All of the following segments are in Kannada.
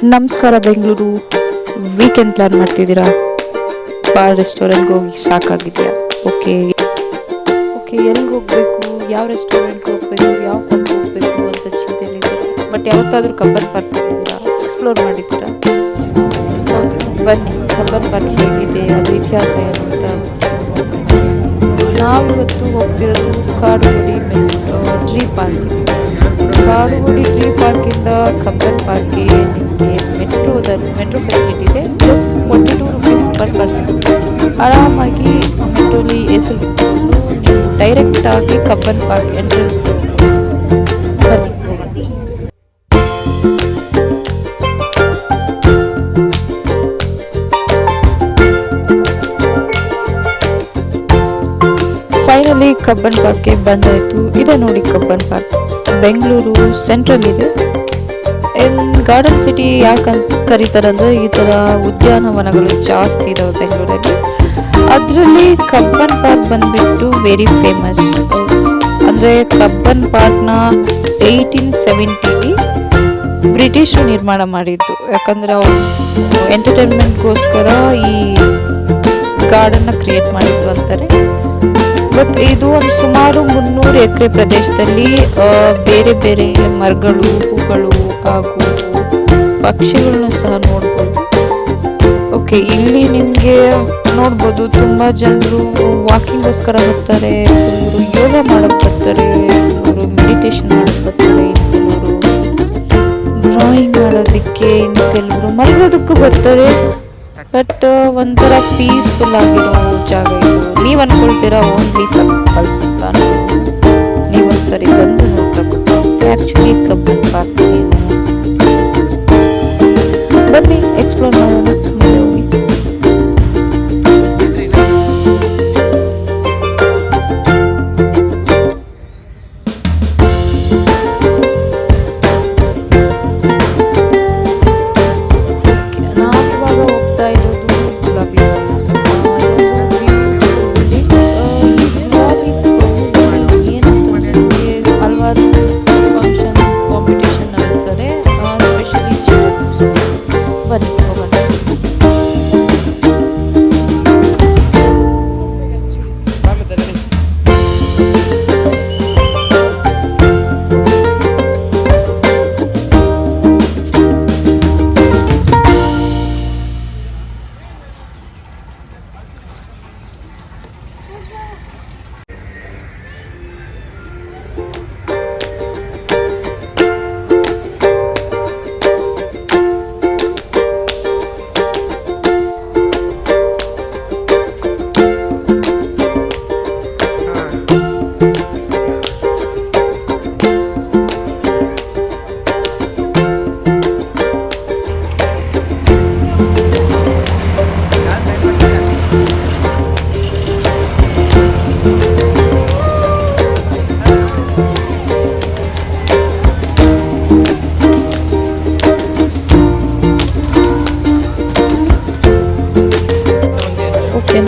ನಮಸ್ಕಾರ ಬೆಂಗಳೂರು. ವೀಕೆಂಡ್ ಪ್ಲಾನ್ ಮಾಡ್ತಿದ್ದೀರಾ? ಬಾರ್ ರೆಸ್ಟೋರೆಂಟ್ಗೆ ಹೋಗಿ ಸಾಕಾಗಿದೆಯಾ? ಓಕೆ ಓಕೆ, ಎಲ್ಲಿಗೆ ಹೋಗ್ಬೇಕು, ಯಾವ ರೆಸ್ಟೋರೆಂಟ್ಗೆ ಹೋಗ್ಬೇಕು, ಯಾವ ಪಬ್ಗೆ ಹೋಗ್ಬೇಕು ಅಂತ ಚಿಂತೆಯಲ್ಲಿದ್ದೀರಾ. ಬಟ್ ಯಾವತ್ತಾದ್ರೂ ಕಬ್ಬನ್ ಪಾರ್ಕ್ ಹೋಗಿದ್ದೀರಾ? ಎಕ್ಸ್ಪ್ಲೋರ್ ಮಾಡಿದ್ದೀರಾ? ಹೌದು, ಬನ್ನಿ. ಕಬ್ಬನ್ ಪಾರ್ಕ್ ಹೇಗಿದೆ, ಅದು ಇತಿಹಾಸ ಏನು ಅಂತ. ನಾವಿವತ್ತು ಹೋಗ್ತಿರೋದು Kadugodi tree park. Kadugodi tree ಪಾರ್ಕಿಂದ ಕಬ್ಬನ್ ಪಾರ್ಕ್ಗೆ ನಿಮಗೆ ಮೆಟ್ರೋ ಫೆಸಿಲಿಟಿ ಇದೆ. Just 42 rupees per person. ಆರಾಮಾಗಿ ಮೆಟ್ರೋಲಿ ಎಸಿ ನೀವು ಡೈರೆಕ್ಟ್ ಆಗಿ ಕಬ್ಬನ್ ಪಾರ್ಕ್ ಎಂಟ್ರೆನ್ಸ್ ಬನ್ನಿ ಹೋಗೋಣ. ಫೈನಲಿ ಕಬ್ಬನ್ ಪಾರ್ಕ್ಗೆ ಬಂದಾಯ್ತು. ಇದೆ ನೋಡಿ ಕಬ್ಬನ್ ಪಾರ್ಕ್, ಬೆಂಗಳೂರು ಸೆಂಟ್ರಲ್ ಇದೆ. ಗಾರ್ಡನ್ ಸಿಟಿ ಯಾಕಂತ ಕರೀತಾರಂದ್ರೆ ಈ ತರ ಉದ್ಯಾನವನಗಳು ಜಾಸ್ತಿ ಇದಾವೆ ಬೆಂಗಳೂರಲ್ಲಿ. ಅದರಲ್ಲಿ ಕಬ್ಬನ್ ಪಾರ್ಕ್ ಬಂದ್ಬಿಟ್ಟು ವೆರಿ ಫೇಮಸ್. ಅಂದ್ರೆ ಕಬ್ಬನ್ ಪಾರ್ಕ್ನ 1870 ಬ್ರಿಟಿಷರು ನಿರ್ಮಾಣ ಮಾಡಿದ್ದು. ಯಾಕಂದ್ರೆ ಅವ್ರು ಎಂಟರ್ಟೈನ್ಮೆಂಟ್ಗೋಸ್ಕರ ಈ ಗಾರ್ಡನ್ನ ಕ್ರಿಯೇಟ್ ಮಾಡಿದ್ದು ಅಂತಾರೆ. ಬಟ್ ಇದು ಒಂದು ಸುಮಾರು 300 ಎಕರೆ ಪ್ರದೇಶದಲ್ಲಿ ಬೇರೆ ಬೇರೆ ಮರಗಳು, ಹೂಗಳು ಹಾಗೂ ಪಕ್ಷಿಗಳನ್ನ ಸಹ ನೋಡ್ಬೋದು. ಓಕೆ, ಇಲ್ಲಿ ನಿಮ್ಗೆ ನೋಡ್ಬೋದು ತುಂಬಾ ಜನರು ವಾಕಿಂಗ್ಗೋಸ್ಕರ ಬರ್ತಾರೆ, ಕೆಲವರು ಯೋಗ ಮಾಡಕ್ ಬರ್ತಾರೆ, ಕೆಲವರು ಮೆಡಿಟೇಷನ್ ಮಾಡಕ್ ಬರ್ತಾರೆ, ಇನ್ನು ಕೆಲವರು ಡ್ರಾಯಿಂಗ್ ಮಾಡೋದಕ್ಕೆ, ಇನ್ನು ಕೆಲವರು ಮಲಗೋದಕ್ಕೂ ಬರ್ತಾರೆ. ಬಟ್ ಒಂಥರ ಪೀಸ್ಫುಲ್ ಆಗಿರೋ ಜಾಗ ಇದು. ನೀವ್ ಅನ್ಕೊಳ್ತೀರಾ ಓನ್ಲಿ ಸರ್ಕಲ್ಸ್ ಅಂತ. ನೀವೊಂದ್ಸರಿ ಬಂದು ನೋಡ್ಬೇಕು. ಆಕ್ಚುಲಿ ಕಬ್ಬನ್ ಪಾರ್ಕ್ ಬನ್ನಿ ಎಕ್ಸ್ಪ್ಲೋರ್ ಮಾಡೋಣ. ಮುಂದೆ ಹೋಗಿ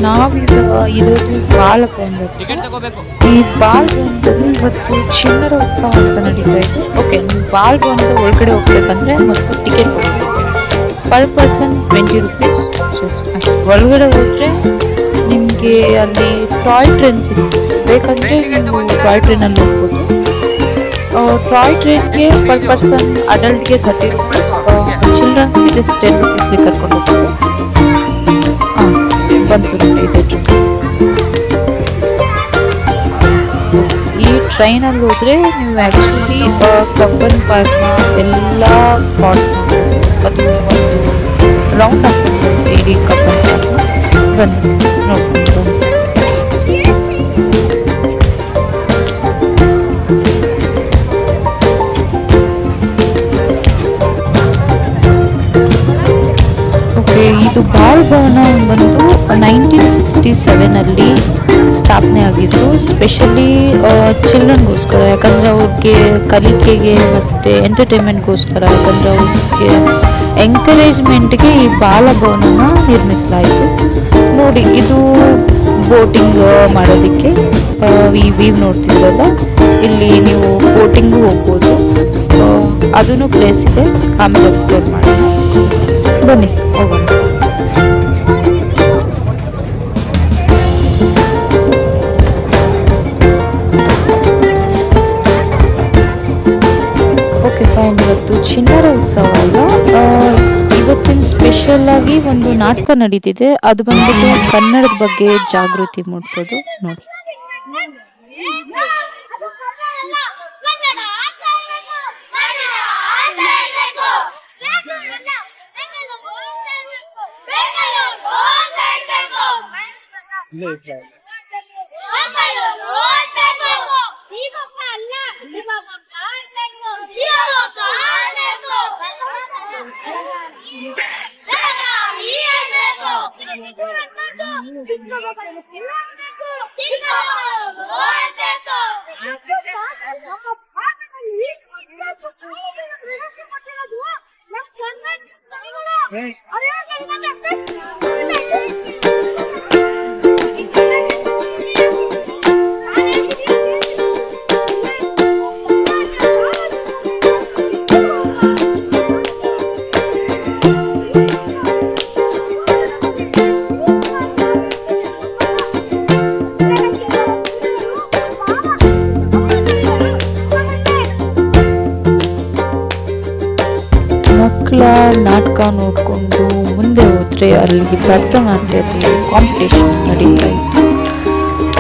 ನಾವೀಗ ಇರೋದು ಬಾಲಭವನದಲ್ಲಿ. ಈ ಬಾಲಭವನದಲ್ಲಿ ಇವತ್ತು ಚಿಣ್ಣರ ಉತ್ಸವ ಅಂತ ನಡೀತಾ ಇದೆ. ಓಕೆ, ನೀವು ಬಾಲಭವನದ ಒಳಗಡೆ ಹೋಗ್ಬೇಕಂದ್ರೆ ಮೊದಲು ಟಿಕೆಟ್ ಕೊಡಬೇಕು. Per person 20 rupees. ಅಷ್ಟು ಒಳಗಡೆ ಹೋದ್ರೆ ನಿಮಗೆ ಅಲ್ಲಿ ಟಾಯ್ ಟ್ರೈನ್ ಸಿಗುತ್ತೆ. ಬೇಕಂದ್ರೆ ನೀವು ಟಾಯ್ ಟ್ರೈನಲ್ಲಿ ಹೋಗ್ಬೋದು. ಟಾಯ್ ಟ್ರೈನ್ಗೆ ಪರ್ ಪರ್ಸನ್ ಅಡಲ್ಟ್ಗೆ 30 ರುಪೀಸ್, ಚಿಲ್ಡ್ರನ್ಸ್ಗೆ ಜಸ್ಟ್ 10 ರುಪೀಸ್ಗೆ ಕರ್ಕೊಂಡು ಹೋಗ್ಬೋದು. ಬಂತು ನೋಡಿ ಇದೆ ಟ್ರೈನ್. ಈ ಟ್ರೈನಲ್ಲಿ ಹೋದ್ರೆ ನೀವು ಆಕ್ಚುಲಿ ಕಬ್ಬನ್ ಪಾರ್ಕ್ನ ಎಲ್ಲ ಸ್ಪಾಟ್ಸ್ ನೋಡ್ಬೋದು. ಅದು ಒಂದು ರೌಂಡ್ ಆಗ್ತದೆ ಇಡೀ ಕಬ್ಬನ್ ಪಾರ್ಕ್ನ. ಬನ್ನಿ ನೋಡ್ಕೊಂಡು. ಇದು ಬಾಲಭವನ ಬಂದು 1957 ಸ್ಥಾಪನೆ ಆಗಿದ್ದು, ಸ್ಪೆಷಲಿ ಚಿಲ್ಡ್ರನ್ಗೋಸ್ಕರ. ಯಾಕಂದ್ರೆ ಅವ್ರಿಗೆ ಕಲಿಕೆಗೆ ಮತ್ತೆ ಎಂಟರ್ಟೈನ್ಮೆಂಟ್ಗೋಸ್ಕರ, ಯಾಕಂದ್ರೆ ಅವ್ರಿಗೆ ಎಂಕರೇಜ್ಮೆಂಟ್ಗೆ ಈ ಬಾಲಭವನನ ನಿರ್ಮಿಸಲಾಯಿತು. ನೋಡಿ, ಇದು ಬೋಟಿಂಗ್ ಮಾಡೋದಕ್ಕೆ ಈ ವೀವ್ ನೋಡ್ತಿದ್ರಲ್ಲ, ಇಲ್ಲಿ ನೀವು ಬೋಟಿಂಗು ಹೋಗ್ಬೋದು. ಅದೂ ಪ್ಲೇಸ್ ಇದೆ, ಆಮೇಲೆ ಎಕ್ಸ್ಪ್ಲೋರ್ ಮಾಡೋಣ. ಬನ್ನಿ ಹೋಗೋಣ. Okay fine. ಇವತ್ತು ಚಿಣ್ಣರ ಉತ್ಸವ ಅಲ್ವಾ, ಇವತ್ತಿನ ಸ್ಪೆಷಲ್ ಆಗಿ ಒಂದು ನಾಟಕ ನಡೀತಿದೆ. ಅದು ಬಂದ್ಬಿಟ್ಟು ಕನ್ನಡದ ಬಗ್ಗೆ ಜಾಗೃತಿ ಮೂಡಿಸೋದು. ನೋಡಿ, ಮಕ್ಕಳ ನಾಟಕ ನೋಡಿಕೊಂಡು ಮುಂದೆ ಹೋದರೆ ಅಲ್ಲಿ ಭರತನಾಟ್ಯದ ಕಾಂಪಿಟೇಷನ್ ನಡೀತಾ ಇತ್ತು.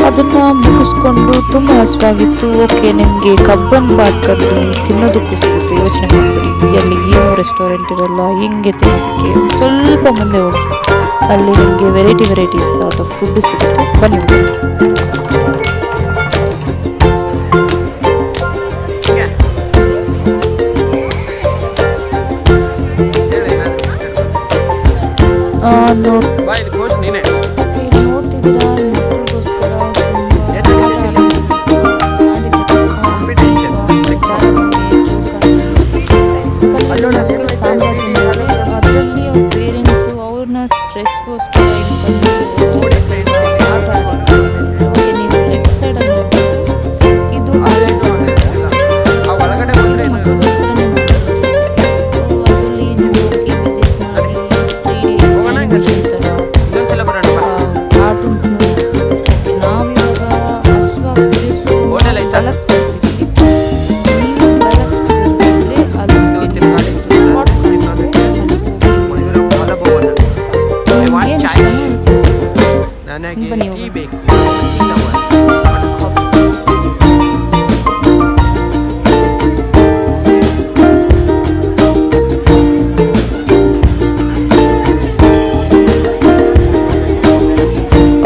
ಅದನ್ನು ಮುಗಿಸ್ಕೊಂಡು ತುಂಬ ಹಸುವಾಗಿತ್ತು. ಓಕೆ, ನಿಮಗೆ ಕಬ್ಬನ್ ಪಾರ್ಕಲ್ಲಿ ತಿನ್ನೋದಕ್ಕೋಸ್ಕರ ಯೋಚನೆ ಮಾಡಿಬಿಡಿ. ಅಲ್ಲಿ ಏನೋ ರೆಸ್ಟೋರೆಂಟ್ ಇರಲ್ಲ, ಹಿಂಗೆ ತಿನ್ನೋದಕ್ಕೆ ಸ್ವಲ್ಪ ಮುಂದೆ ಹೋಗಿ ಅಲ್ಲಿ ನಿಮಗೆ ವೆರೈಟೀಸ್ ಆದ ಫುಡ್ ಸಿಗುತ್ತೆ. ಬನ್ನಿ ಹೋಗಿ. ಅದರಲ್ಲಿ ಅವ್ರ ಪೇರೆಂಟ್ಸು ಅವ್ರನ್ನ ಸ್ಟ್ರೆಸ್ಗೋಸ್ಕರ ನೀವು ಲೆಫ್ಟ್ ಸೈಡಲ್ಲಿ ಇದು ಅದರಲ್ಲಿ ನೀವು ಹೋಗಿ ವಿಸಿಟ್ ಮಾಡಿ 3D ಕಾರ್ಟೂನ್ಸ್ ನೋಡಿ. ನಾವಿವಾಗ ಹಸುವಾಗ್ತಿದ್ದೀವಿ,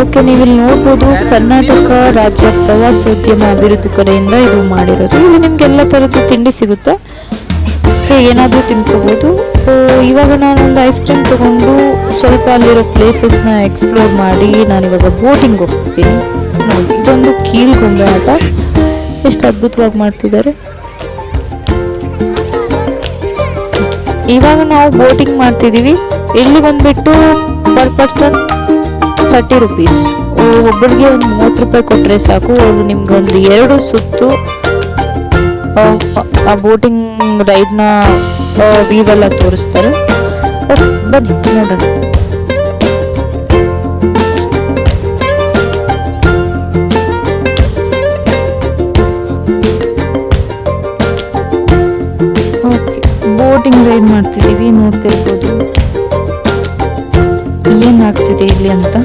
ಓಕೆ, ನೀವಿಲ್ಲಿ ನೋಡ್ಬೋದು ಕರ್ನಾಟಕ ರಾಜ್ಯ ಪ್ರವಾಸೋದ್ಯಮ ಅಭಿವೃದ್ಧಿ ಕಡೆಯಿಂದ ಇದು ಮಾಡಿರೋದು. ಇಲ್ಲಿ ನಿಮ್ಗೆ ಎಲ್ಲ ಥರದ್ದು ತಿಂಡಿ ಸಿಗುತ್ತೆ, ಏನಾದರೂ ತಿನ್ಕೋಬೋದು. ಇವಾಗ ನಾನೊಂದು ಐಸ್ ಕ್ರೀಮ್ ತಗೊಂಡು ಸ್ವಲ್ಪ ಅಲ್ಲಿರೋ ಪ್ಲೇಸಸ್ನ ಎಕ್ಸ್ಪ್ಲೋರ್ ಮಾಡಿ ನಾನಿವಾಗ ಬೋಟಿಂಗ್ ಹೋಗ್ತೀನಿ. ನೋಡಿ, ಇದೊಂದು ಕೀಲ್ಗೊಂಬೆ ಆಟ, ಎಷ್ಟು ಅದ್ಭುತವಾಗಿ ಮಾಡ್ತಿದ್ದಾರೆ. ಇವಾಗ ನಾವು ಬೋಟಿಂಗ್ ಮಾಡ್ತಿದ್ದೀವಿ. ಇಲ್ಲಿ ಬಂದ್ಬಿಟ್ಟು ಪರ್ ಪರ್ಸನ್ 30 ರೂಪೀಸ್. ಒಬ್ಬರಿಗೆ ಒಂದು 30 ರೂಪಾಯಿ ಕೊಟ್ಟರೆ ಸಾಕು. ಅವರು ನಿಮ್ಗೆ ಒಂದು 2 ಸುತ್ತು ಆ ಬೋಟಿಂಗ್ ರೈಡ್ನ ವ್ಯೂವೆಲ್ಲ ತೋರಿಸ್ತಾರೆ. ಬನ್ನಿ ನೋಡೋಣ. ಓಕೆ, ಬೋಟಿಂಗ್ ರೈಡ್ ಮಾಡ್ತಿದ್ದೀವಿ. ನೋಡ್ತಿರ್ಬೋದು ಏನಾಗ್ತಿದೆ ಇಲ್ಲಿ ಅಂತ.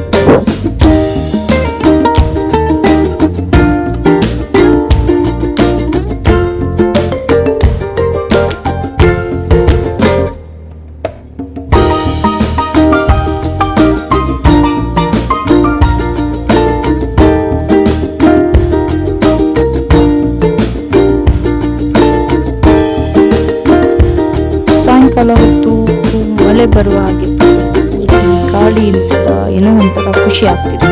ಸಾಯಂಕಾಲ ಹೊತ್ತು ಮಳೆ ಬರುವ ಹಾಗಿತ್ತು. ಗಾಳಿಯಿಂದ ಏನೋ ಒಂಥರ ಖುಷಿ ಆಗ್ತಿದೆ.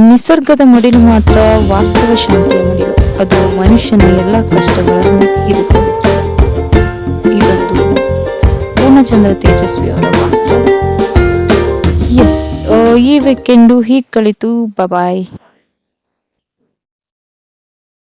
ನಿಸರ್ಗದ ಮಡಿಲು ಮಾತ್ರ ವಾಸ್ತವ ಶಾಂತಿಯ ಮಡಿಲು. ಅದು ಮನುಷ್ಯನ ಎಲ್ಲ ಕಷ್ಟಗಳನ್ನು ಹೀರಿಕೊಳ್ಳುತ್ತದೆ. ಇದೊಂದು ಪೂರ್ಣಚಂದ್ರ ತೇಜಸ್ವಿ ಅವರ ವಾಕ್ಯ. ಎಸ್, ಈ ವೀಕೆಂಡು ಹೀಗೆ ಕಳಿತು. ಬಾಯ್.